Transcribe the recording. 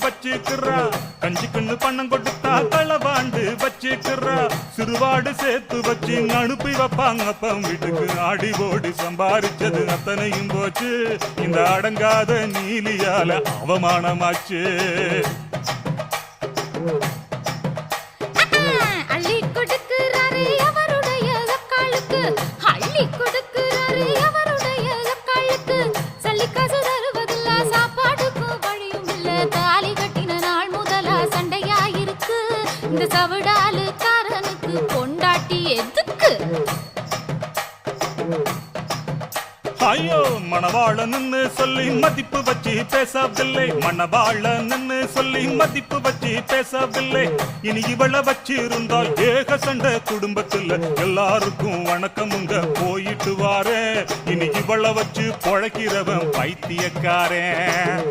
வச்சுக்கிறா கஞ்சிக்குன்னு பணம் கொடுத்தா களவாண்டு வச்சுக்கிறா சிறுவாடு சேர்த்து வச்சு அனுப்பி வைப்பாங்க அப்பம் வீட்டுக்கு ஆடி ஓடி சம்பாரிச்சது அத்தனையும் போச்சு இந்த அடங்காத நீலியால அவமானமாச்சு அள்ளி கொடுக்கிறாரு அவருடைய காலுக்கு அள்ளி கொடுக்கிறாரு அவருடைய காலுக்கு சல்லிக்காசு தருவதில்ல சாப்பாடுக்கும் வழியும் இல்ல தாலி கட்டின நாள் முதலா சண்டையாயிருக்கு இந்த சவடாலு காரனுக்கு பொண்டாட்டி எதுக்கு ஐயோ மணவாளன்னு சொல்லி மதிப்பு வச்சு பேசவில்லை மணவாளன்னு சொல்லி மதிப்பு வச்சு பேசவில்லை இனி இவளை வச்சிருந்தா ஏக சண்டை குடும்பத்துல எல்லாருக்கும் வணக்கமுங்க போயிட்டு வாரே இனி இவளை வச்சு பொழைக்கிறவன் பைத்தியக்காரன்